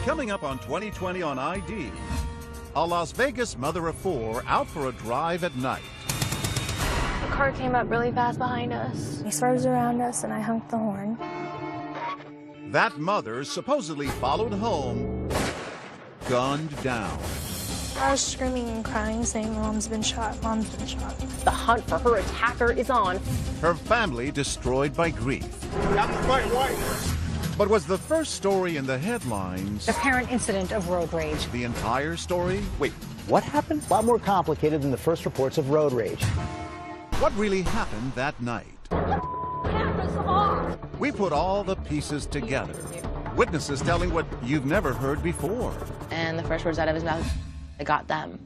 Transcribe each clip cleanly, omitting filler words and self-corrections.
Coming up on 2020 on ID, a Las Vegas mother of four out for a drive at night. A car came up really fast behind us. He swerves around us and I honked the horn. That mother supposedly followed home, gunned down. I was screaming and crying, saying, "Mom's been shot, Mom's been shot." The hunt for her attacker is on. Her family destroyed by grief. But was the first story in the headlines The apparent incident of road rage. the entire story? Wait, what happened? A lot more complicated than the first reports of road rage. What really happened that night? We put all the pieces together. Witnesses telling what you've never heard before. And the first words out of his mouth, I got them.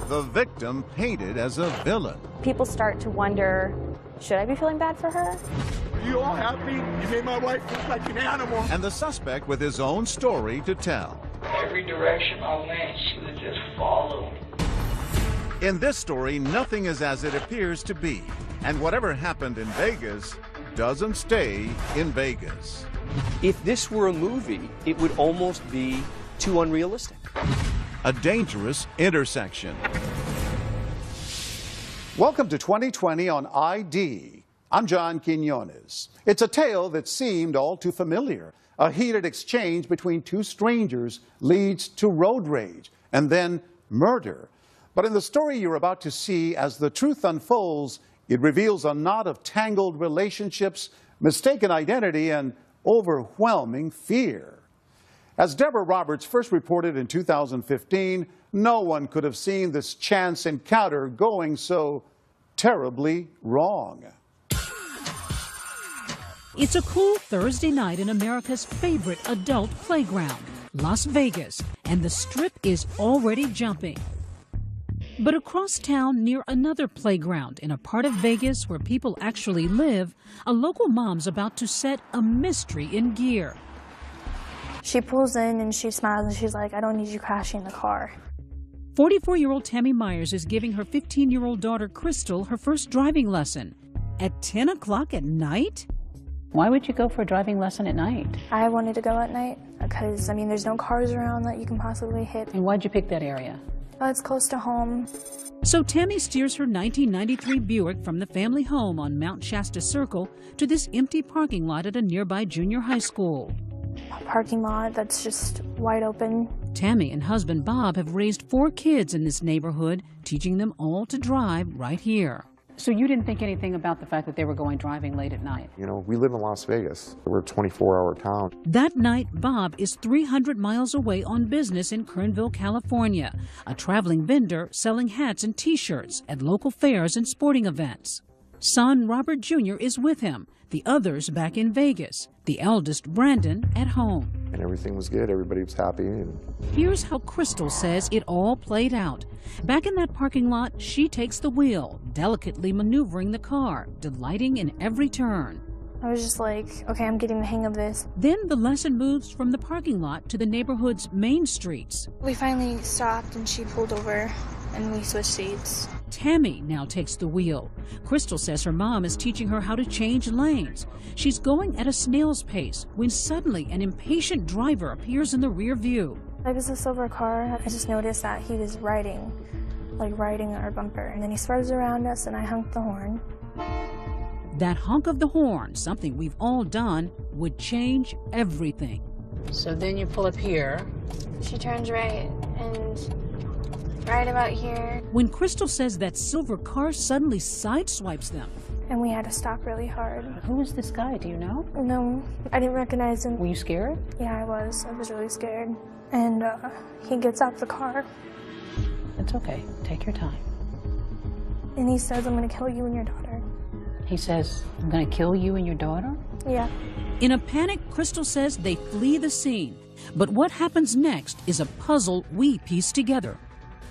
The victim painted as a villain. People start to wonder, should I be feeling bad for her? Are you all happy? You made my wife look like an animal. And the suspect with his own story to tell. Every direction I went, she would just follow. In this story, nothing is as it appears to be. And whatever happened in Vegas doesn't stay in Vegas. If this were a movie, it would almost be too unrealistic. A dangerous intersection. Welcome to 2020 on ID. I'm John Quinones. It's a tale that seemed all too familiar. A heated exchange between two strangers leads to road rage and then murder. But in the story you're about to see, as the truth unfolds, it reveals a knot of tangled relationships, mistaken identity, and overwhelming fear. As Deborah Roberts first reported in 2015, no one could have seen this chance encounter going so terribly wrong. It's a cool Thursday night in America's favorite adult playground, Las Vegas, and the Strip is already jumping. But across town, near another playground in a part of Vegas where people actually live, a local mom's about to set a mystery in gear. She pulls in and she smiles and she's like, "I don't need you crashing the car." 44-year-old Tammy Myers is giving her 15-year-old daughter, Crystal, her first driving lesson. At 10 o'clock at night? Why would you go for a driving lesson at night? I wanted to go at night because, there's no cars around that you can possibly hit. And why'd you pick that area? It's close to home. So Tammy steers her 1993 Buick from the family home on Mount Shasta Circle to this empty parking lot at a nearby junior high school. A parking lot that's just wide open. Tammy and husband Bob have raised 4 kids in this neighborhood, teaching them all to drive right here. So you didn't think anything about the fact that they were going driving late at night? We live in Las Vegas. We're a 24-hour town. That night, Bob is 300 miles away on business in Kernville, California, a traveling vendor selling hats and T-shirts at local fairs and sporting events. Son Robert Jr. is with him, the others back in Vegas, the eldest, Brandon, at home. And everything was good. Everybody was happy. Here's how Crystal says it all played out. Back in that parking lot, she takes the wheel, delicately maneuvering the car, delighting in every turn. I was just like, okay, I'm getting the hang of this. Then the lesson moves from the parking lot to the neighborhood's main streets. We finally stopped and she pulled over and we switched seats. Tammy now takes the wheel. Crystal says her mom is teaching her how to change lanes. She's going at a snail's pace when suddenly an impatient driver appears in the rear view. It was a silver car. I just noticed that he was riding our bumper. And then he swerves around us and I honked the horn. That honk of the horn, something we've all done, would change everything. So then you pull up here. She turns right and right about here. When Crystal says that silver car suddenly sideswipes them. And we had to stop really hard. Who is this guy? Do you know? No, I didn't recognize him. Were you scared? Yeah, I was. I was really scared. And he gets out the car. It's okay. Take your time. And he says, "I'm going to kill you and your daughter." He says, "I'm going to kill you and your daughter?" Yeah. In a panic, Crystal says they flee the scene. But what happens next is a puzzle we piece together.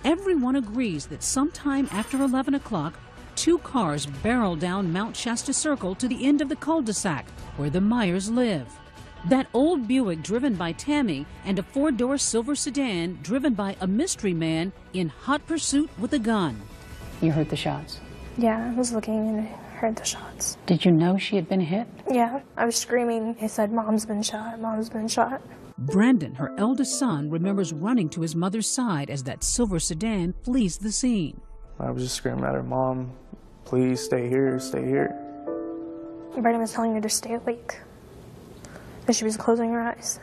Everyone agrees that sometime after 11 o'clock, 2 cars barrel down Mount Shasta Circle to the end of the cul-de-sac where the Myers live. That old Buick driven by Tammy and a 4-door silver sedan driven by a mystery man in hot pursuit with a gun. You heard the shots? Yeah, I was looking and heard the shots. Did you know she had been hit? Yeah, I was screaming. He said, "Mom's been shot, Mom's been shot." Brandon, her eldest son, remembers running to his mother's side as that silver sedan flees the scene. I was just screaming at her, "Mom, please stay here, stay here." Brandon was telling her to stay awake, but she was closing her eyes.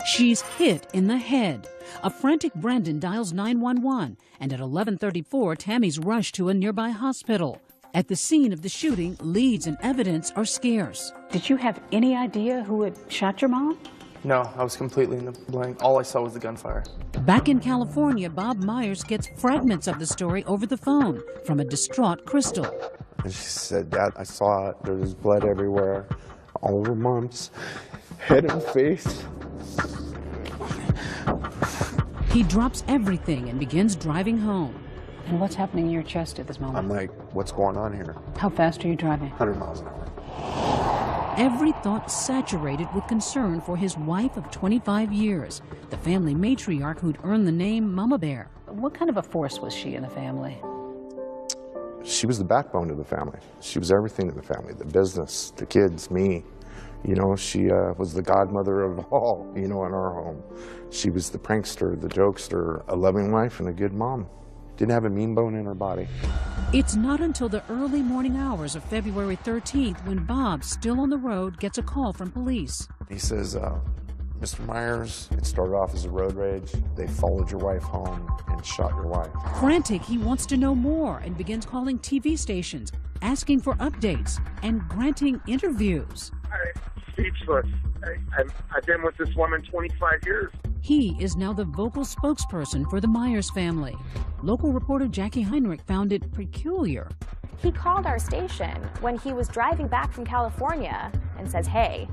She's hit in the head. A frantic Brandon dials 911, and at 11:34, Tammy's rushed to a nearby hospital. At the scene of the shooting, leads and evidence are scarce. Did you have any idea who had shot your mom? No, I was completely in the blank. All I saw was the gunfire. Back in California, Bob Myers gets fragments of the story over the phone from a distraught Crystal. And she said, "Dad, I saw it. There was blood everywhere, all over Mom's head and face." He drops everything and begins driving home. And what's happening in your chest at this moment? I'm like, what's going on here? How fast are you driving? 100 miles an hour. Every thought saturated with concern for his wife of 25 years, the family matriarch who'd earned the name Mama Bear. What kind of a force was she in the family? She was the backbone of the family. She was everything in the family, the business, the kids, me. You know, she was the godmother of all, you know, in our home. She was the prankster, the jokester, a loving wife and a good mom. Didn't have a mean bone in her body. It's not until the early morning hours of February 13th when Bob, still on the road, gets a call from police. He says, "Mr. Myers, it started off as a road rage. They followed your wife home and shot your wife." Frantic, he wants to know more and begins calling TV stations, asking for updates and granting interviews. I'm speechless. I've been with this woman 25 years. He is now the vocal spokesperson for the Myers family. Local reporter Jackie Heinrich found it peculiar. He called our station when he was driving back from California and says, "Hey,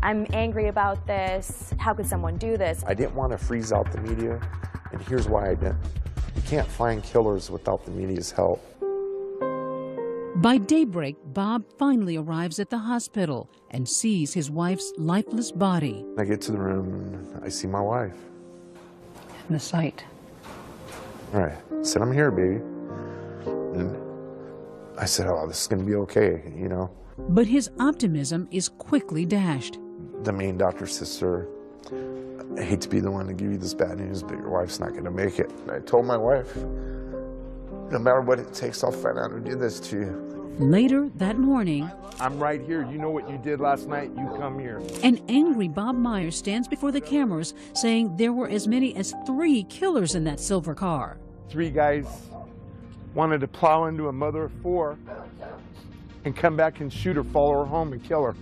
I'm angry about this. How could someone do this?" I didn't want to freeze out the media, and here's why I didn't. You can't find killers without the media's help. By daybreak, Bob finally arrives at the hospital and sees his wife's lifeless body. I get to the room and I see my wife. And the sight. All right, I said, "I'm here, baby." And I said, "Oh, this is gonna be okay, you know." But his optimism is quickly dashed. The main doctor says, "Sir, I hate to be the one to give you this bad news, but your wife's not gonna make it." And I told my wife, "No matter what it takes, I'll find out who did this to you." Later that morning, I'm right here. You know what you did last night? You come here. an angry Bob Myers stands before the cameras saying there were as many as 3 killers in that silver car. 3 guys wanted to plow into a mother of 4 and come back and shoot her, follow her home, and kill her.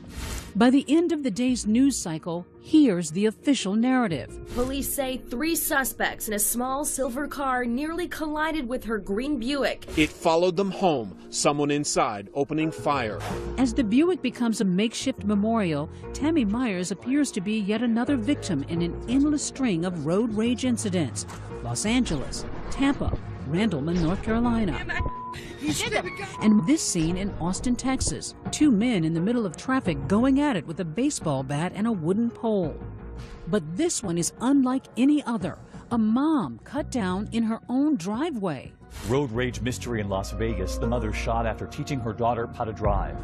By the end of the day's news cycle, here's the official narrative. Police say 3 suspects in a small silver car nearly collided with her green Buick. It followed them home, someone inside opening fire. As the Buick becomes a makeshift memorial, Tammy Myers appears to be yet another victim in an endless string of road rage incidents. Los Angeles, Tampa, Randleman, North Carolina. And this scene in Austin, Texas. 2 men in the middle of traffic going at it with a baseball bat and a wooden pole. But this one is unlike any other. A mom cut down in her own driveway. Road rage mystery in Las Vegas. The mother shot after teaching her daughter how to drive.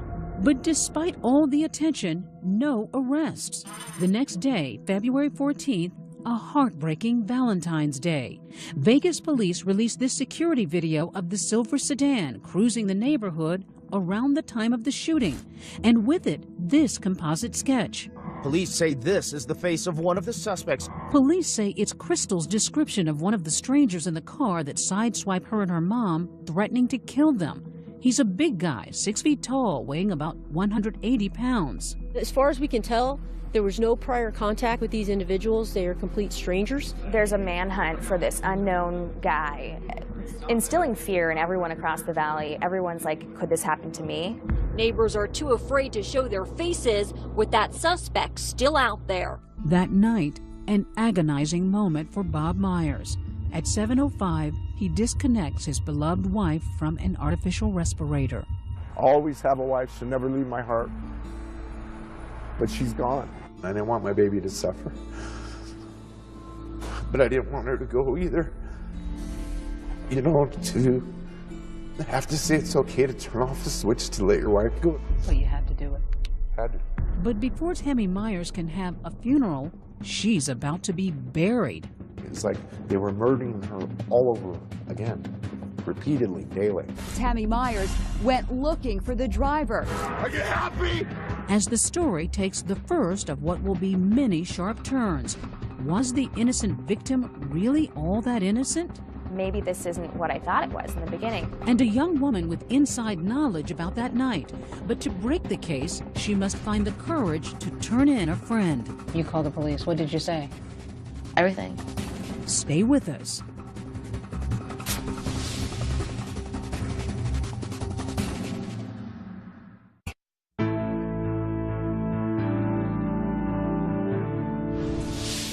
But despite all the attention, no arrests. The next day, February 14th, a heartbreaking Valentine's Day. Vegas police released this security video of the silver sedan cruising the neighborhood around the time of the shooting, and with it, this composite sketch. Police say this is the face of one of the suspects. Police say it's Crystal's description of one of the strangers in the car that sideswiped her and her mom, threatening to kill them. He's a big guy, 6 feet tall, weighing about 180 pounds. As far as we can tell, there was no prior contact with these individuals. They are complete strangers. There's a manhunt for this unknown guy, instilling fear in everyone across the valley. Everyone's like, could this happen to me? Neighbors are too afraid to show their faces with that suspect still out there. That night, an agonizing moment for Bob Myers. At 7:05, he disconnects his beloved wife from an artificial respirator. I'll always have a wife. She'll never leave my heart. But she's gone. I didn't want my baby to suffer. But I didn't want her to go either. You know, to have to say it's okay to turn off the switch to let your wife go. So you had to do it. Had to. But before Tammy Myers can have a funeral, she's about to be buried. It's like they were murdering her all over again, repeatedly, daily. Tammy Myers went looking for the driver. Are you happy? As the story takes the first of what will be many sharp turns, was the innocent victim really all that innocent? Maybe this isn't what I thought it was in the beginning. And a young woman with inside knowledge about that night. But to break the case, she must find the courage to turn in a friend. You called the police. What did you say? Everything. Stay with us.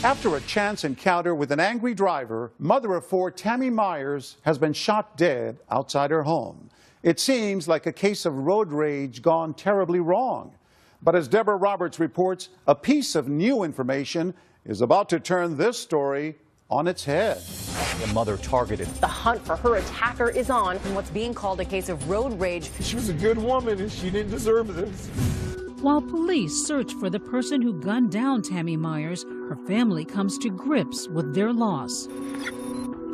After a chance encounter with an angry driver, mother of 4 Tammy Myers has been shot dead outside her home. It seems like a case of road rage gone terribly wrong. But as Deborah Roberts reports, a piece of new information is about to turn this story on its head. A mother targeted. The hunt for her attacker is on in what's being called a case of road rage. She was a good woman and she didn't deserve this. While police search for the person who gunned down Tammy Myers, her family comes to grips with their loss.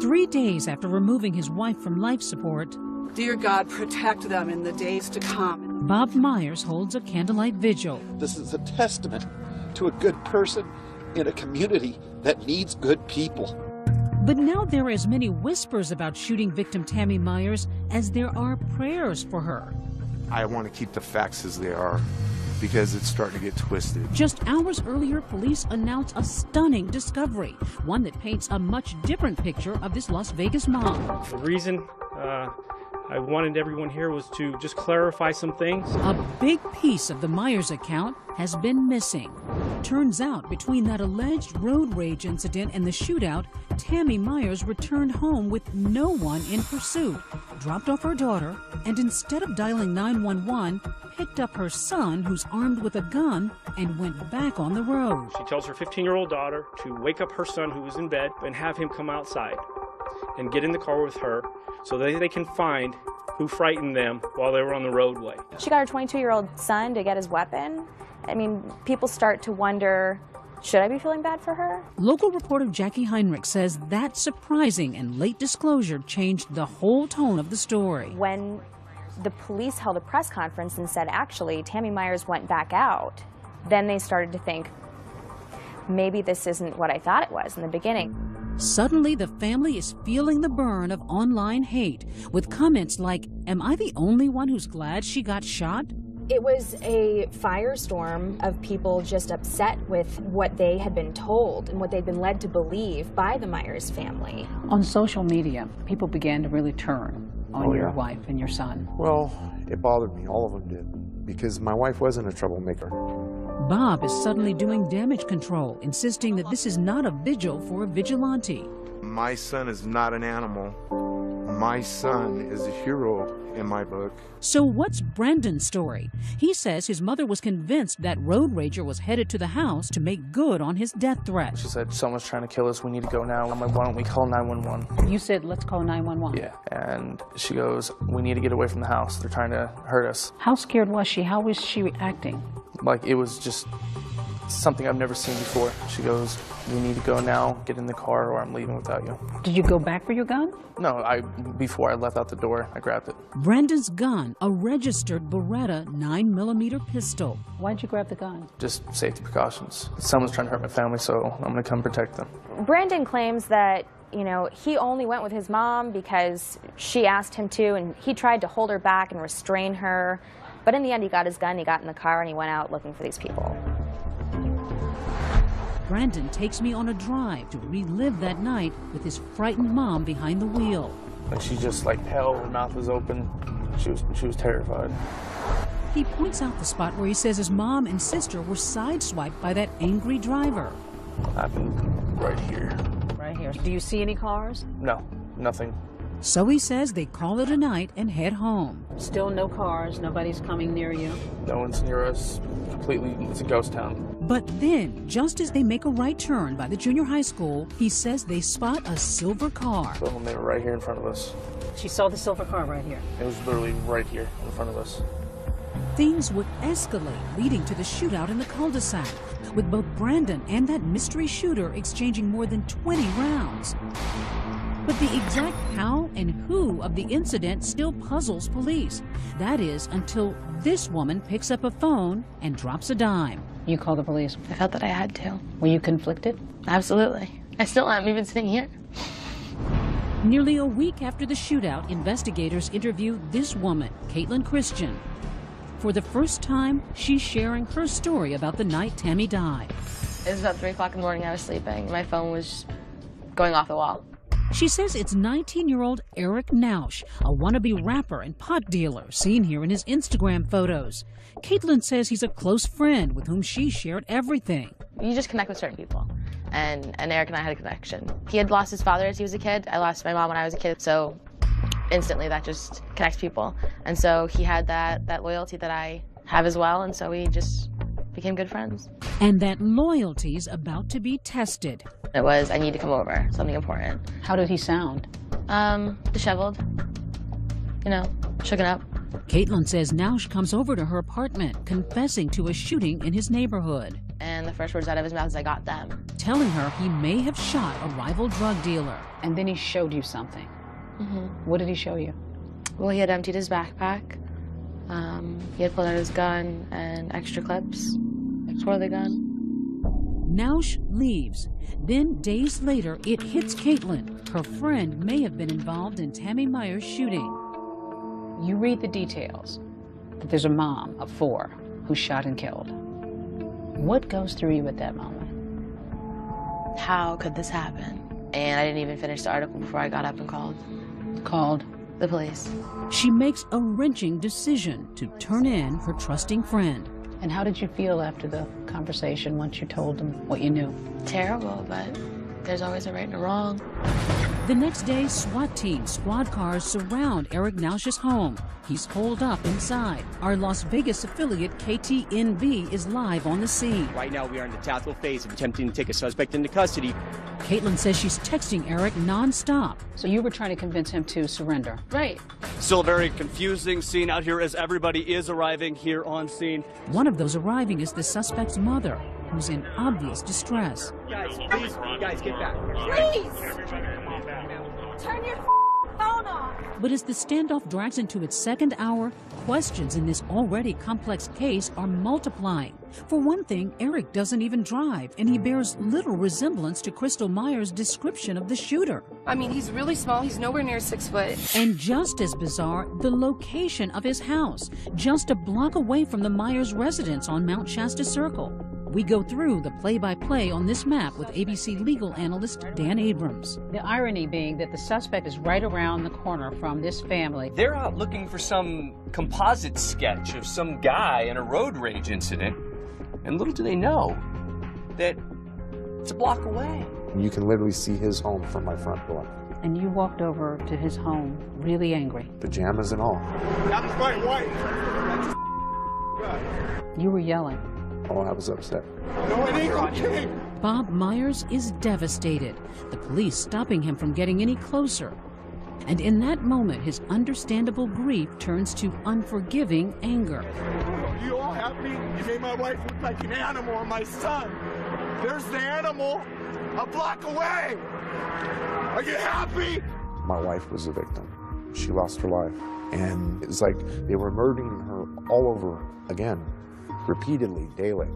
3 days after removing his wife from life support, dear God, protect them in the days to come. Bob Myers holds a candlelight vigil. This is a testament to a good person in a community that needs good people. But now there are as many whispers about shooting victim Tammy Myers as there are prayers for her. I want to keep the facts as they are, because it's starting to get twisted. Just hours earlier, police announced a stunning discovery, one that paints a much different picture of this Las Vegas mom. The reason I wanted everyone here was to just clarify some things. A big piece of the Myers account has been missing. Turns out, between that alleged road rage incident and the shootout, Tammy Myers returned home with no one in pursuit, dropped off her daughter, and instead of dialing 911, picked up her son, who's armed with a gun, and went back on the road. She tells her 15-year-old daughter to wake up her son, who was in bed, and have him come outside and get in the car with her so that they can find who frightened them while they were on the roadway. She got her 22-year-old son to get his weapon. I mean, people start to wonder, should I be feeling bad for her? Local reporter Jackie Heinrich says that surprising and late disclosure changed the whole tone of the story. When the police held a press conference and said, actually, Tammy Myers went back out, then they started to think, maybe this isn't what I thought it was in the beginning. Suddenly, the family is feeling the burn of online hate, with comments like, am I the only one who's glad she got shot? It was a firestorm of people just upset with what they had been told and what they'd been led to believe by the Myers family. On social media, people began to really turn on your wife and your son. Well, it bothered me. All of them did. Because my wife wasn't a troublemaker. Bob is suddenly doing damage control, insisting that this is not a vigil for a vigilante. My son is not an animal. My son is a hero in my book. So what's Brandon's story? He says his mother was convinced that road rager was headed to the house to make good on his death threat. She said, someone's trying to kill us, we need to go now. I'm like, why don't we call 911? You said, let's call 911. Yeah, and she goes, we need to get away from the house. They're trying to hurt us. How scared was she? How was she acting? Like, it was just something I've never seen before. She goes, we need to go now, get in the car, or I'm leaving without you. Did you go back for your gun? No, before I left out the door, I grabbed it. Brandon's gun, a registered Beretta 9mm pistol. Why'd you grab the gun? Just safety precautions. Someone's trying to hurt my family, so I'm gonna come protect them. Brandon claims that, you know, he only went with his mom because she asked him to, and he tried to hold her back and restrain her. But in the end, he got his gun, he got in the car, and he went out looking for these people. Brandon takes me on a drive to relive that night with his frightened mom behind the wheel. And she just, like, pale, her mouth was open. She was terrified. He points out the spot where he says his mom and sister were sideswiped by that angry driver. Happened right here. Right here. Do you see any cars? No, nothing. So he says they call it a night and head home. Still no cars, nobody's coming near you. No one's near us. Completely, it's a ghost town. But then, just as they make a right turn by the junior high school, he says they spot a silver car. So they were right here in front of us. She saw the silver car right here. It was literally right here in front of us. Things would escalate, leading to the shootout in the cul-de-sac, with both Brandon and that mystery shooter exchanging more than 20 rounds. But the exact how and who of the incident still puzzles police. That is, until this woman picks up a phone and drops a dime. You call the police? I felt that I had to. Were you conflicted? Absolutely. I still am, even sitting here. Nearly a week after the shootout, investigators interview this woman, Caitlin Christian. For the first time, she's sharing her story about the night Tammy died. It was about 3 o'clock in the morning. I was sleeping. My phone was going off the wall. She says it's 19-year-old Eric Nausch, a wannabe rapper and pot dealer, seen here in his Instagram photos. Caitlin says he's a close friend with whom she shared everything. You just connect with certain people, and Eric and I had a connection. He had lost his father as he was a kid. I lost my mom when I was a kid, so instantly that just connects people. And so he had that loyalty that I have as well, and so we just became good friends. And that loyalty's about to be tested. It was, I need to come over, something important. How did he sound? Disheveled, shooken up. Caitlin says Nausch comes over to her apartment, confessing to a shooting in his neighborhood. And the first words out of his mouth is, I got them. Telling her he may have shot a rival drug dealer. And then he showed you something. Mm-hmm. What did he show you? Well, he had emptied his backpack. He had pulled out his gun and extra clips for the gun. Nausch leaves. Then, days later, it hits Caitlin. Her friend may have been involved in Tammy Myers' shooting. You read the details, that there's a mom of 4 who's shot and killed. What goes through you at that moment? How could this happen? And I didn't even finish the article before I got up and called. Called? The police. She makes a wrenching decision to turn in her trusting friend. And how did you feel after the conversation once you told them what you knew? Terrible, but there's always a right and a wrong. The next day, SWAT team squad cars surround Eric Nausch's home. He's holed up inside. Our Las Vegas affiliate KTNV is live on the scene. Right now we are in the tactical phase of attempting to take a suspect into custody. Caitlin says she's texting Eric nonstop. So you were trying to convince him to surrender? Right. Still a very confusing scene out here as everybody is arriving here on scene. One of those arriving is the suspect's mother, who's in obvious distress. Guys, please, guys, get back. Please! Turn your phone off! But as the standoff drags into its second hour, questions in this already complex case are multiplying. For one thing, Eric doesn't even drive, and he bears little resemblance to Crystal Myers' description of the shooter. I mean, he's really small. He's nowhere near 6 foot. And just as bizarre, the location of his house, just a block away from the Myers residence on Mount Shasta Circle. We go through the play-by-play on this map with ABC legal analyst Dan Abrams. The irony being that the suspect is right around the corner from this family. They're out looking for some composite sketch of some guy in a road rage incident, and little do they know that it's a block away. You can literally see his home from my front door. And you walked over to his home really angry. Pajamas and all. I'm quite white. You were yelling. Oh, I was upset. No, it ain't okay. Bob Myers is devastated, the police stopping him from getting any closer. And in that moment, his understandable grief turns to unforgiving anger. You all happy? You made my wife look like an animal and my son. There's the animal a block away. Are you happy? My wife was a victim. She lost her life. And it's like they were murdering her all over again. Repeatedly, daily.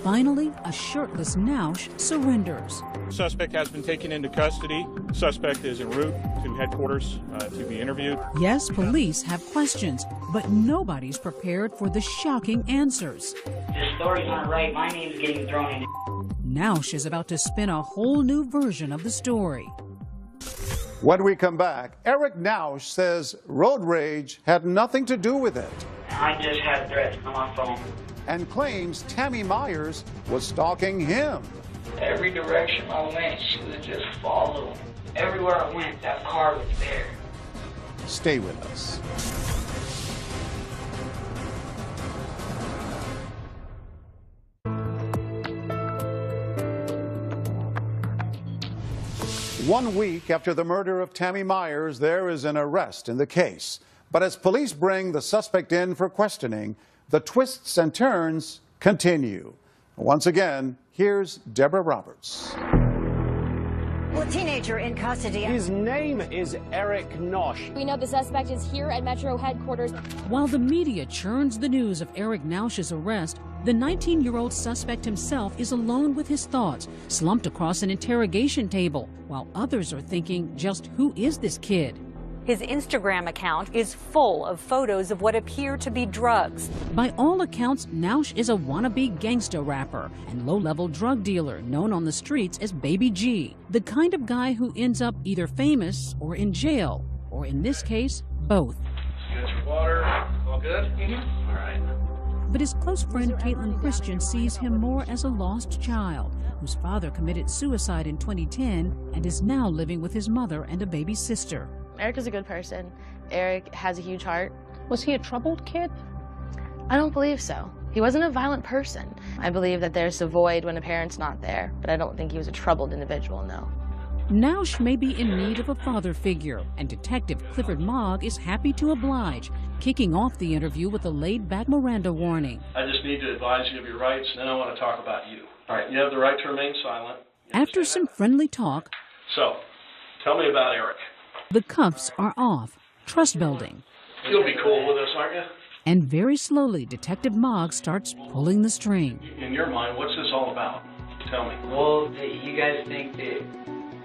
Finally, a shirtless Nausch surrenders. Suspect has been taken into custody. Suspect is en route to headquarters to be interviewed. Yes, police have questions, but nobody's prepared for the shocking answers. This story's not right. My name's getting thrown in. Nausch is about to spin a whole new version of the story. When we come back, Eric Nausch says road rage had nothing to do with it. I just had threats on my phone. And claims Tammy Myers was stalking him. Every direction I went, she would just follow. Everywhere I went, that car was there. Stay with us. 1 week after the murder of Tammy Myers, there is an arrest in the case. But as police bring the suspect in for questioning, the twists and turns continue. Once again, here's Deborah Roberts. Well, a teenager in custody. His name is Eric Nausch. We know the suspect is here at Metro headquarters. While the media churns the news of Eric Nausch's arrest, the 19-year-old suspect himself is alone with his thoughts, slumped across an interrogation table, while others are thinking, just who is this kid? His Instagram account is full of photos of what appear to be drugs. By all accounts, Nausch is a wannabe gangster rapper and low-level drug dealer known on the streets as Baby G, the kind of guy who ends up either famous or in jail, or in this case, both. You got your water? All good? All right. But his close friend Caitlin Christian sees him more as a lost child whose father committed suicide in 2010 and is now living with his mother and a baby sister. Eric is a good person. Eric has a huge heart. Was he a troubled kid? I don't believe so. He wasn't a violent person. I believe that there's a void when a parent's not there, but I don't think he was a troubled individual, no. Nausch may be in need of a father figure, and Detective Clifford Mogg is happy to oblige, kicking off the interview with a laid-back Miranda warning. I just need to advise you of your rights, and then I want to talk about you. All right, you have the right to remain silent. After some friendly talk, So, tell me about Eric. the cuffs are off, trust building. You'll be cool with us, aren't you? And very slowly, Detective Mogg starts pulling the string. In your mind, what's this all about? Tell me. Well, you guys think that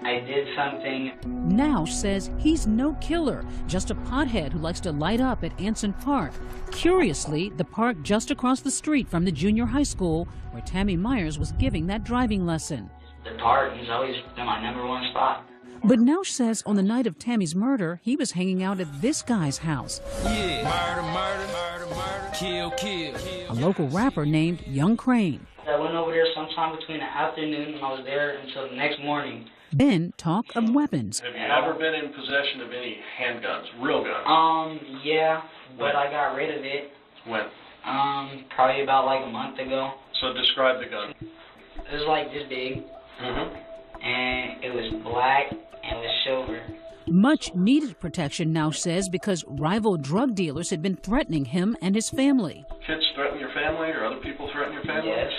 I did something. Nausch says he's no killer, just a pothead who likes to light up at Anson Park. Curiously, the park just across the street from the junior high school where Tammy Myers was giving that driving lesson. The park has always been my #1 spot. But Nausch says on the night of Tammy's murder, he was hanging out at this guy's house, Yeah. Murder, kill. a local rapper named Young Crane. I went over there sometime between the afternoon and I was there until the next morning. Then talk of weapons. Have you ever been in possession of any handguns, real guns? Yeah, but I got rid of it. When? Probably about like a month ago. So describe the gun. It was like this big, and it was black and it was silver. Much needed protection, Nausch says, because rival drug dealers had been threatening him and his family. Kids threaten your family or other people threaten your family? Yes.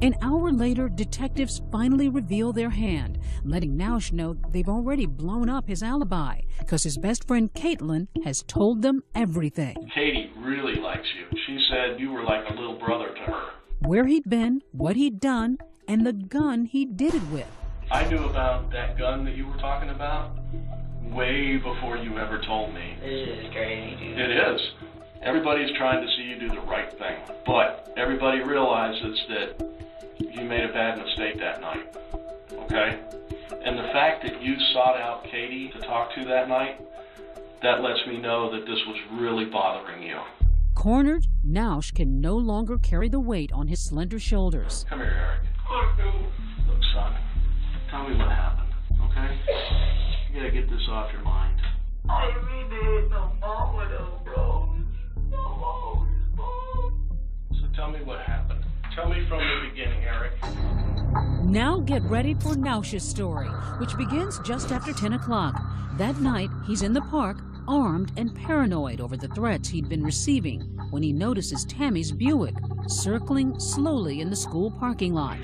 An hour later, detectives finally reveal their hand, letting Nausch know they've already blown up his alibi, because his best friend Caitlin has told them everything. Katie really likes you. She said you were like a little brother to her. Where he'd been, what he'd done, and the gun he did it with. I knew about that gun that you were talking about way before you ever told me. This is crazy, dude. It is. Everybody's trying to see you do the right thing, but everybody realizes that you made a bad mistake that night, okay? And the fact that you sought out Katie to talk to that night, that lets me know that this was really bothering you. Cornered, Nausch can no longer carry the weight on his slender shoulders. Come here, Eric. Look, son, tell me what happened, okay? You gotta get this off your mind. I didn't mean to hit no mom with those bros. So tell me what happened. Tell me from the beginning, Eric. Now get ready for Nausch's story, which begins just after 10 o'clock. That night, he's in the park, armed and paranoid over the threats he'd been receiving when he notices Tammy's Buick circling slowly in the school parking lot.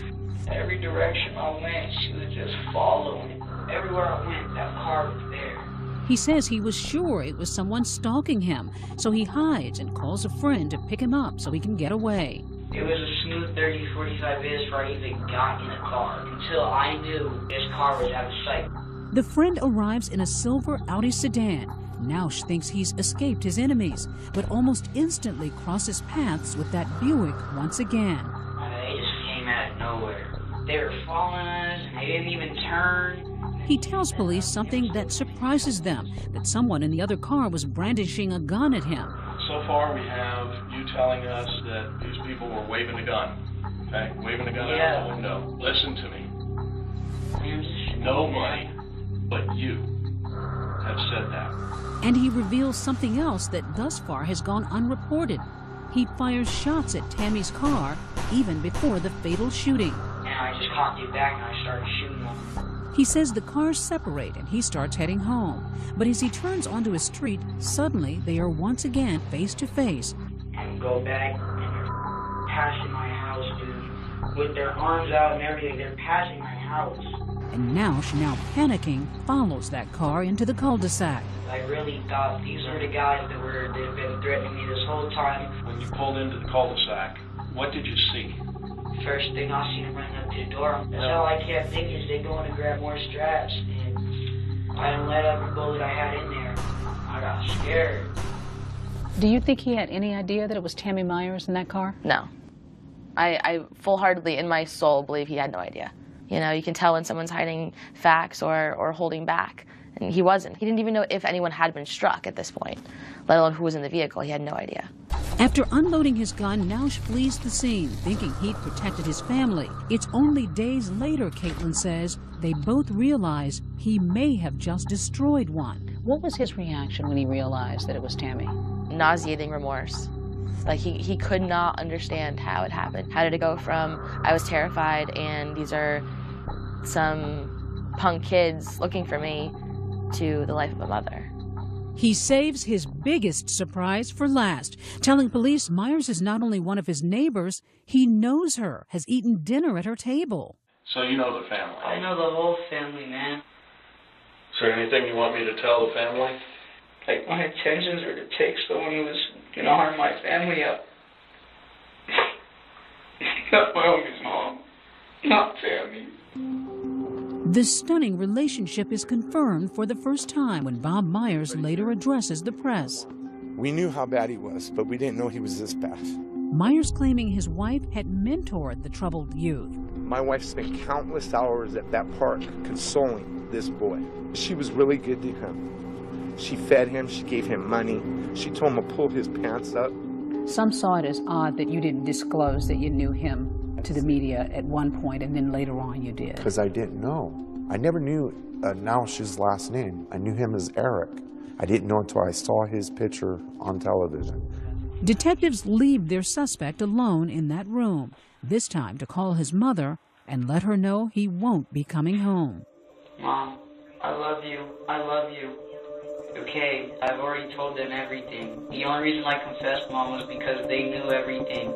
Every direction I went, she was just following. Everywhere I went, that car was there. He says he was sure it was someone stalking him, so he hides and calls a friend to pick him up so he can get away. It was a smooth 30-45 minutes before I even got in the car, until I knew this car was out of sight. The friend arrives in a silver Audi sedan. Nausch thinks he's escaped his enemies, but almost instantly crosses paths with that Buick once again. They just came out of nowhere. They were following us, and they didn't even turn. He tells police something that surprises them, that someone in the other car was brandishing a gun at him. So far, we have you telling us that these people were waving a gun, okay? Waving a gun out the window. Listen to me. Nobody but you have said that. And he reveals something else that thus far has gone unreported. He fires shots at Tammy's car even before the fatal shooting. And I just cocked it back and I started shooting them. He says the cars separate and he starts heading home. But as he turns onto a street, suddenly they are once again face to face. And go back and they're passing my house, dude. With their arms out and everything, they're passing my house. And Nausch, now panicking, follows that car into the cul-de-sac. I really thought these were the guys they've been threatening me this whole time. When you pulled into the cul-de-sac, what did you see? First thing I seen them running up to the door. That's all I kept thinking is they're going to grab more straps. And I didn't let every bullet I had in there. I got scared. Do you think he had any idea that it was Tammy Myers in that car? No. I full-heartedly, in my soul, believe he had no idea. You know, you can tell when someone's hiding facts or holding back. And he wasn't. He didn't even know if anyone had been struck at this point, let alone who was in the vehicle. He had no idea. After unloading his gun, Nausch flees the scene, thinking he'd protected his family. It's only days later, Caitlin says, they both realize he may have just destroyed one. What was his reaction when he realized that it was Tammy? Nauseating remorse. Like, he could not understand how it happened. How did it go from, I was terrified and these are some punk kids looking for me, to the life of a mother. He saves his biggest surprise for last, telling police Myers is not only one of his neighbors, he knows her, has eaten dinner at her table. So you know the family? I know the whole family, man. Is there anything you want me to tell the family? Like, my intentions were to take someone who was going to harm my family up. Not my homie's mom. Not Tammy. The stunning relationship is confirmed for the first time when Bob Myers later addresses the press. We knew how bad he was, but we didn't know he was this bad. Myers claiming his wife had mentored the troubled youth. My wife spent countless hours at that park consoling this boy. She was really good to him. She fed him, she gave him money, she told him to pull his pants up. Some saw it as odd that you didn't disclose that you knew him to the media at one point, and then later on you did. Because I didn't know. I never knew Nausch's last name. I knew him as Eric. I didn't know until I saw his picture on television. Detectives leave their suspect alone in that room, this time to call his mother and let her know he won't be coming home. Mom, I love you. I love you. Okay, I've already told them everything. The only reason I confessed, Mom, was because they knew everything.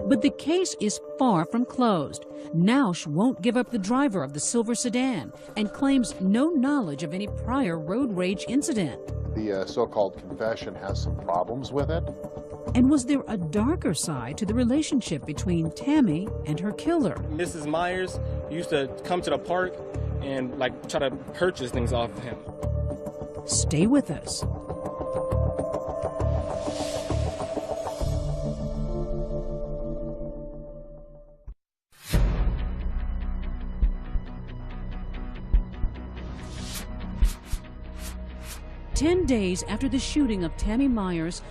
But the case is far from closed. Nausch won't give up the driver of the silver sedan and claims no knowledge of any prior road rage incident. The so-called confession has some problems with it. And was there a darker side to the relationship between Tammy and her killer? Mrs. Myers used to come to the park and try to purchase things off of him. Stay with us. "10 days after the shooting of Tammy Myers,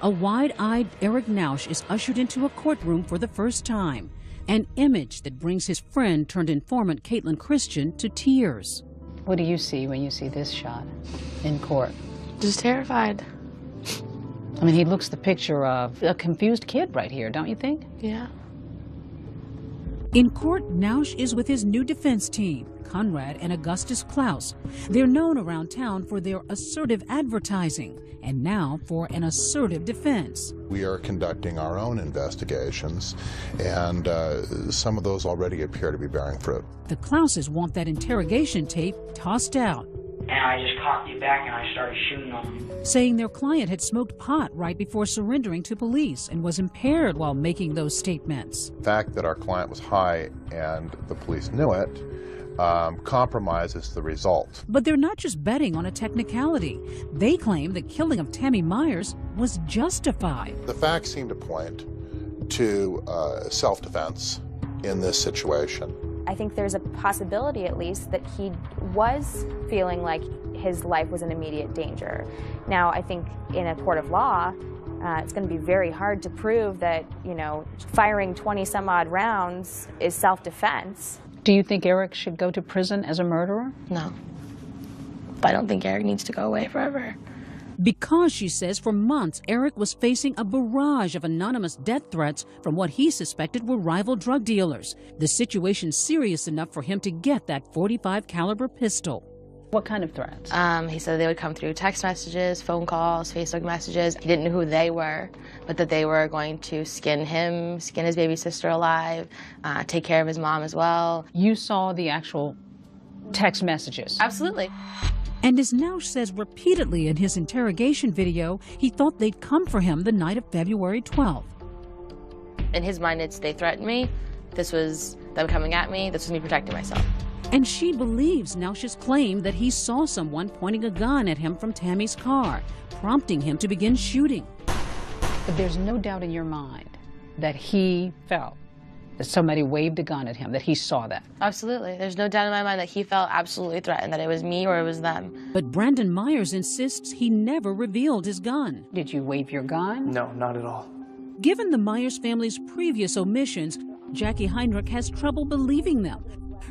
a wide-eyed Eric Nausch is ushered into a courtroom for the first time, an image that brings his friend-turned-informant Caitlin Christian to tears. What do you see when you see this shot in court? Just terrified. I mean, he looks the picture of a confused kid right here, don't you think? Yeah. In court, Nausch is with his new defense team, Conrad and Augustus Klaus. They're known around town for their assertive advertising, and now for an assertive defense. We are conducting our own investigations, and some of those already appear to be bearing fruit. The Klauses want that interrogation tape tossed out, And I just cocked it back and I started shooting on him. saying their client had smoked pot right before surrendering to police and was impaired while making those statements. The fact that our client was high and the police knew it compromises the result. But they're not just betting on a technicality. They claim the killing of Tammy Myers was justified. The facts seem to point to self-defense in this situation. I think there's a possibility, at least, that he was feeling like his life was in immediate danger. Now, I think in a court of law, it's going to be very hard to prove that, firing 20-some-odd rounds is self-defense. Do you think Eric should go to prison as a murderer? No. But I don't think Eric needs to go away forever. Because, she says, for months, Eric was facing a barrage of anonymous death threats from what he suspected were rival drug dealers. The situation serious enough for him to get that .45 caliber pistol. What kind of threats? He said they would come through text messages, phone calls, Facebook messages. He didn't know who they were, but that they were going to skin him, skin his baby sister alive, take care of his mom as well. You saw the actual text messages? Absolutely. And as Nausch says repeatedly in his interrogation video, he thought they'd come for him the night of February 12th. In his mind, it's they threatened me. This was them coming at me. This was me protecting myself. And she believes Nausch's claim that he saw someone pointing a gun at him from Tammy's car, prompting him to begin shooting. But there's no doubt in your mind that he felt that somebody waved a gun at him, that he saw that. Absolutely. There's no doubt in my mind that he felt absolutely threatened, that it was me or it was them. But Brandon Myers insists he never revealed his gun. Did you wave your gun? No, not at all. Given the Myers family's previous omissions, Jackie Heinrich has trouble believing them.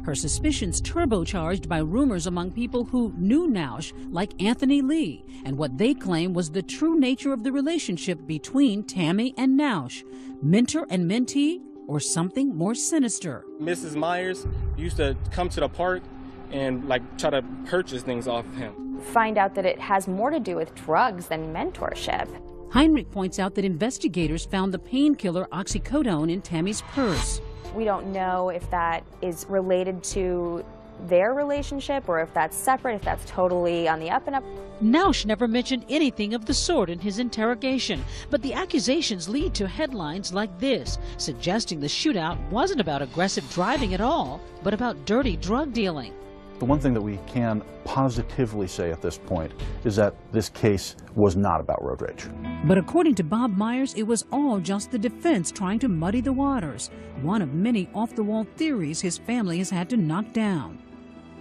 Her suspicions turbocharged by rumors among people who knew Nausch, like Anthony Lee, and what they claim was the true nature of the relationship between Tammy and Nausch. Mentor and mentee, or something more sinister. Mrs. Myers used to come to the park and try to purchase things off of him. Find out that it has more to do with drugs than mentorship. Heinrich points out that investigators found the painkiller oxycodone in Tammy's purse. We don't know if that is related to their relationship or if that's separate, if that's totally on the up and up. Nausch never mentioned anything of the sort in his interrogation, but the accusations lead to headlines like this, suggesting the shootout wasn't about aggressive driving at all, but about dirty drug dealing. The one thing that we can positively say at this point is that this case was not about road rage. But according to Bob Myers, it was all just the defense trying to muddy the waters, one of many off-the-wall theories his family has had to knock down.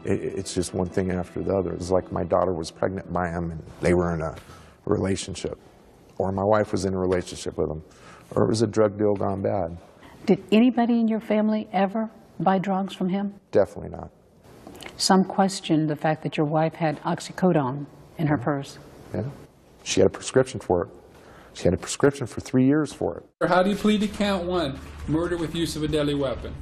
It's just one thing after the other. It's like my daughter was pregnant by him and they were in a relationship, or my wife was in a relationship with him, or it was a drug deal gone bad. Did anybody in your family ever buy drugs from him? Definitely not. Some questioned the fact that your wife had oxycodone in her purse. Yeah. She had a prescription for it. She had a prescription for 3 years for it. How do you plead to count 1, murder with use of a deadly weapon?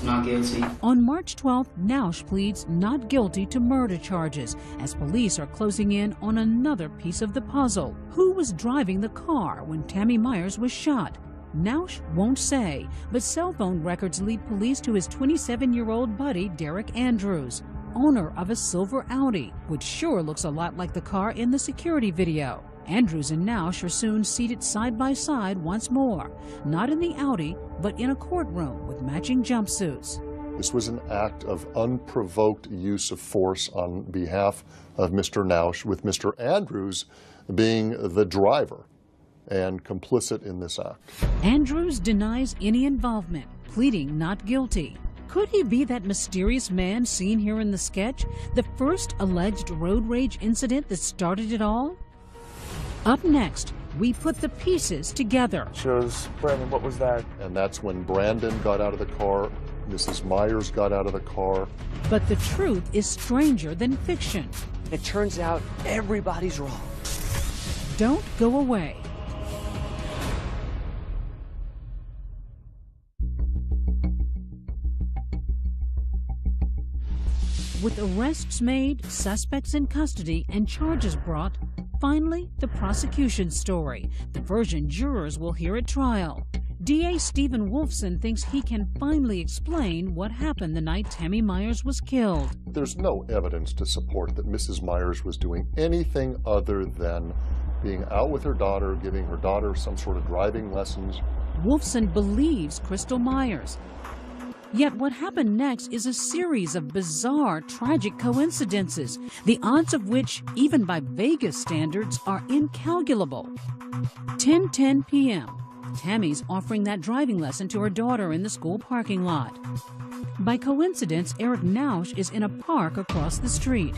Not guilty. On March 12th, Nausch pleads not guilty to murder charges as police are closing in on another piece of the puzzle. Who was driving the car when Tammy Myers was shot? Nausch won't say, but cell phone records lead police to his 27-year-old buddy, Derek Andrews, owner of a silver Audi, which sure looks a lot like the car in the security video. Andrews and Nausch are soon seated side by side once more, not in the Audi, but in a courtroom with matching jumpsuits. This was an act of unprovoked use of force on behalf of Mr. Nausch, with Mr. Andrews being the driver and complicit in this act. Andrews denies any involvement, pleading not guilty. Could he be that mysterious man seen here in the sketch, the first alleged road rage incident that started it all? Up next, we put the pieces together. Shows, Brandon, what was that? And that's when Brandon got out of the car, Mrs. Myers got out of the car. But the truth is stranger than fiction. It turns out everybody's wrong. Don't go away. With arrests made, suspects in custody, and charges brought, finally, the prosecution's story, the version jurors will hear at trial. DA Stephen Wolfson thinks he can finally explain what happened the night Tammy Myers was killed. There's no evidence to support that Mrs. Myers was doing anything other than being out with her daughter, giving her daughter some sort of driving lessons. Wolfson believes Crystal Myers. Yet what happened next is a series of bizarre, tragic coincidences, the odds of which, even by Vegas standards, are incalculable. 10:10 p.m. Tammy's offering that driving lesson to her daughter in the school parking lot. By coincidence, Eric Nausch is in a park across the street.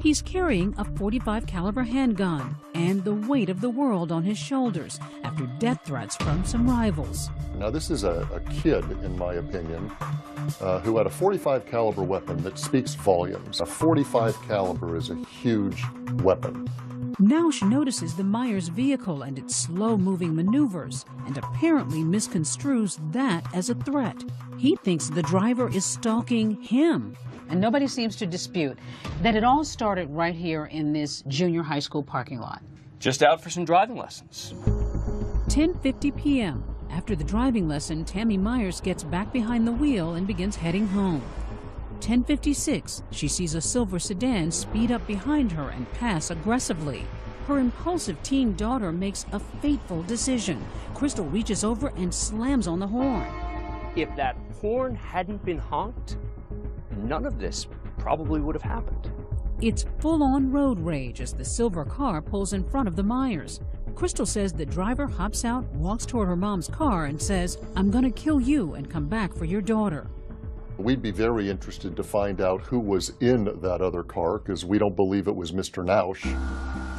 He's carrying a .45 caliber handgun and the weight of the world on his shoulders after death threats from some rivals. Now this is a kid, in my opinion, who had a .45 caliber weapon that speaks volumes. A .45 caliber is a huge weapon. Nausch notices the Myers vehicle and its slow-moving maneuvers and apparently misconstrues that as a threat. He thinks the driver is stalking him. And nobody seems to dispute that it all started right here in this junior high school parking lot. Just out for some driving lessons. 10:50 p.m. After the driving lesson, Tammy Myers gets back behind the wheel and begins heading home. 10:56, she sees a silver sedan speed up behind her and pass aggressively. Her impulsive teen daughter makes a fateful decision. Crystal reaches over and slams on the horn. If that horn hadn't been honked, none of this probably would have happened. It's full-on road rage as the silver car pulls in front of the Myers. Crystal says the driver hops out, walks toward her mom's car and says, "I'm gonna kill you and come back for your daughter." We'd be very interested to find out who was in that other car, because we don't believe it was Mr. Nausch.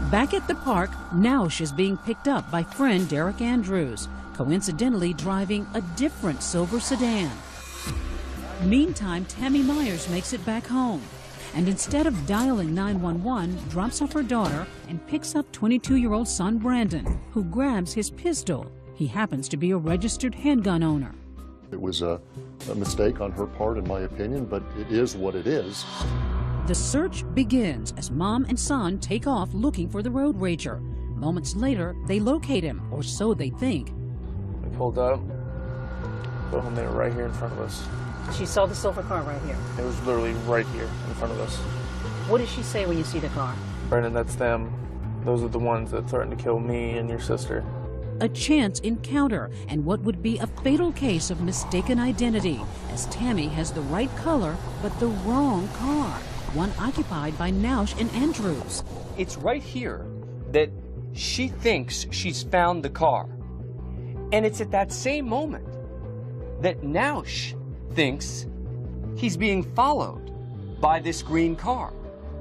Back at the park, Nausch is being picked up by friend Derek Andrews, coincidentally driving a different silver sedan. Meantime, Tammy Myers makes it back home, and instead of dialing 911, drops off her daughter and picks up 22-year-old son Brandon, who grabs his pistol. He happens to be a registered handgun owner. It was a mistake on her part, in my opinion, but it is what it is. The search begins as mom and son take off looking for the road rager. Moments later, they locate him, or so they think. We pulled up, put him there right here in front of us. She saw the silver car right here. It was literally right here in front of us. What does she say when you see the car? Brandon, that's them. Those are the ones that threatened to kill me and your sister. A chance encounter and what would be a fatal case of mistaken identity, as Tammy has the right color but the wrong car, one occupied by Nausch and Andrews. It's right here that she thinks she's found the car. And it's at that same moment that Nausch thinks he's being followed by this green car.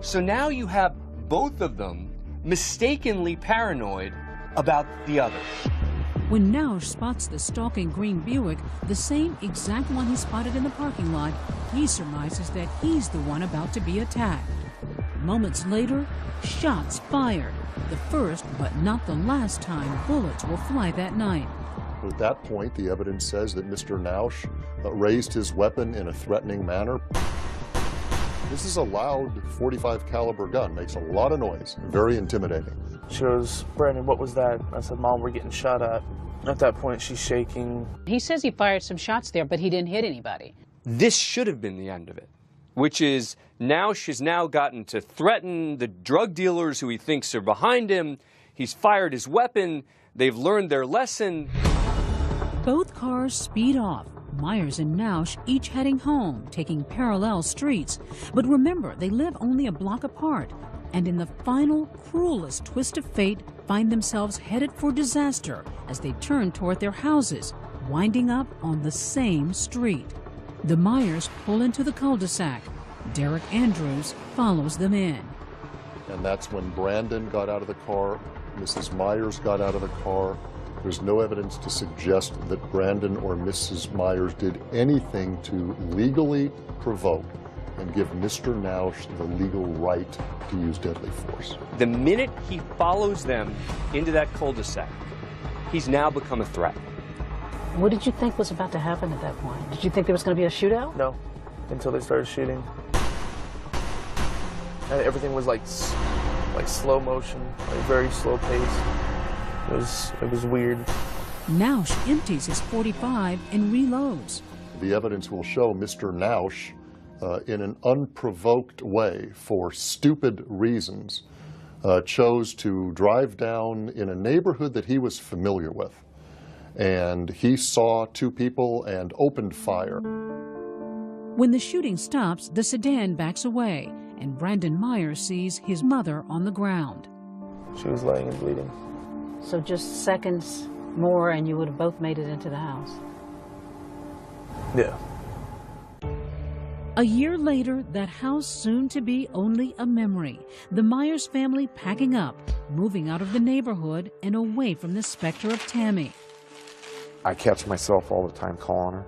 So now you have both of them mistakenly paranoid about the other. When Nausch spots the stalking green Buick, the same exact one he spotted in the parking lot, he surmises that he's the one about to be attacked. Moments later, shots fired. The first, but not the last time bullets will fly that night. At that point, the evidence says that Mr. Nausch raised his weapon in a threatening manner. This is a loud .45 caliber gun, makes a lot of noise, very intimidating. She goes, "Brandon, what was that?" I said, "Mom, we're getting shot at." At that point, she's shaking. He says he fired some shots there, but he didn't hit anybody. This should have been the end of it, which is Nausch has now gotten to threaten the drug dealers who he thinks are behind him. He's fired his weapon. They've learned their lesson. Both cars speed off. Myers and Nausch each heading home, taking parallel streets. But remember, they live only a block apart, and in the final, cruelest twist of fate, find themselves headed for disaster as they turn toward their houses, winding up on the same street. The Myers pull into the cul-de-sac. Derek Andrews follows them in. And that's when Brandon got out of the car, Mrs. Myers got out of the car. There's no evidence to suggest that Brandon or Mrs. Myers did anything to legally provoke and give Mr. Nausch the legal right to use deadly force. The minute he follows them into that cul-de-sac, he's now become a threat. What did you think was about to happen at that point? Did you think there was going to be a shootout? No, until they started shooting. And everything was like slow motion, like very slow pace. It was weird. Nausch empties his .45 and reloads. The evidence will show Mr. Nausch, in an unprovoked way, for stupid reasons, chose to drive down in a neighborhood that he was familiar with. And he saw two people and opened fire. When the shooting stops, the sedan backs away, and Brandon Myers sees his mother on the ground. She was laying and bleeding. So just seconds more and you would have both made it into the house. Yeah. A year later, that house soon to be only a memory. The Myers family packing up, moving out of the neighborhood and away from the specter of Tammy. I catch myself all the time calling her.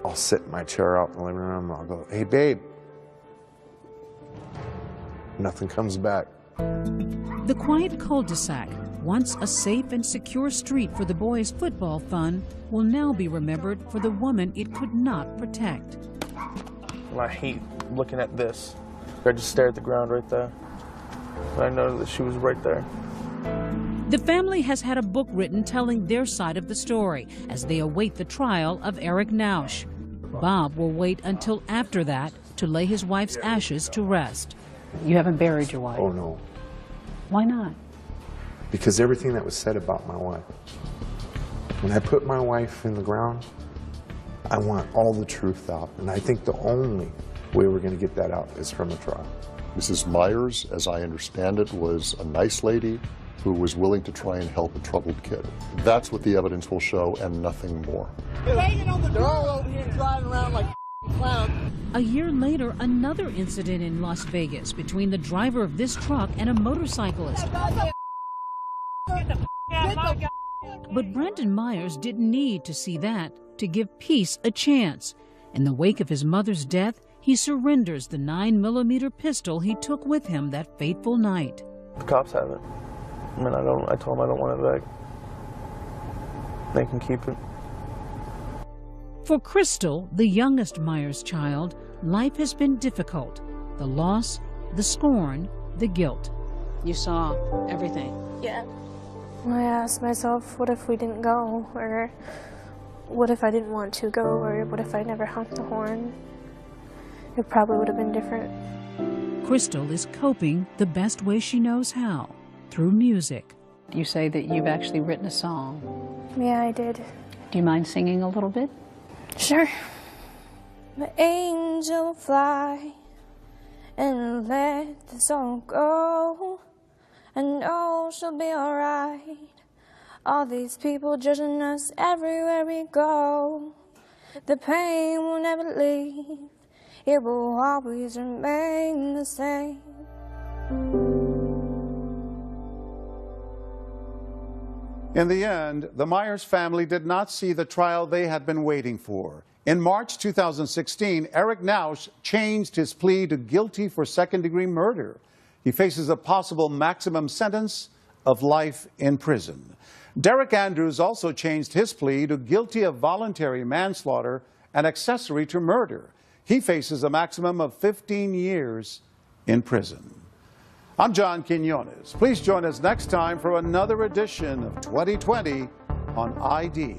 I'll sit in my chair out in the living room and I'll go, "Hey, babe." Nothing comes back. The quiet cul-de-sac, once a safe and secure street for the boys' football fun, will now be remembered for the woman it could not protect. And I hate looking at this. I just stare at the ground right there. And I know that she was right there. The family has had a book written telling their side of the story as they await the trial of Eric Nausch. Bob will wait until after that to lay his wife's ashes to rest. You haven't buried your wife? Oh, no. Why not? Because everything that was said about my wife. When I put my wife in the ground, I want all the truth out. And I think the only way we're going to get that out is from a trial. Mrs. Myers, as I understand it, was a nice lady who was willing to try and help a troubled kid. That's what the evidence will show and nothing more. They're all over here driving around like clowns. A year later, another incident in Las Vegas between the driver of this truck and a motorcyclist. But Brandon Myers didn't need to see that to give peace a chance. In the wake of his mother's death, he surrenders the 9mm pistol he took with him that fateful night. The cops have it. I mean, I told them I don't want it back. They can keep it. For Crystal, the youngest Myers child, life has been difficult. The loss, the scorn, the guilt. You saw everything. Yeah. I asked myself, what if we didn't go? Or what if I didn't want to go? Or what if I never honked the horn? It probably would have been different. Crystal is coping the best way she knows how, through music. You say that you've actually written a song. Yeah, I did. Do you mind singing a little bit? Sure. The angel fly and let the soul go. I know she'll be alright. All these people judging us everywhere we go. The pain will never leave. It will always remain the same. In the end, the Myers family did not see the trial they had been waiting for. In March 2016, Eric Nausch changed his plea to guilty for second-degree murder. He faces a possible maximum sentence of life in prison. Derek Andrews also changed his plea to guilty of voluntary manslaughter and accessory to murder. He faces a maximum of 15 years in prison. I'm John Quinones. Please join us next time for another edition of 2020 on ID.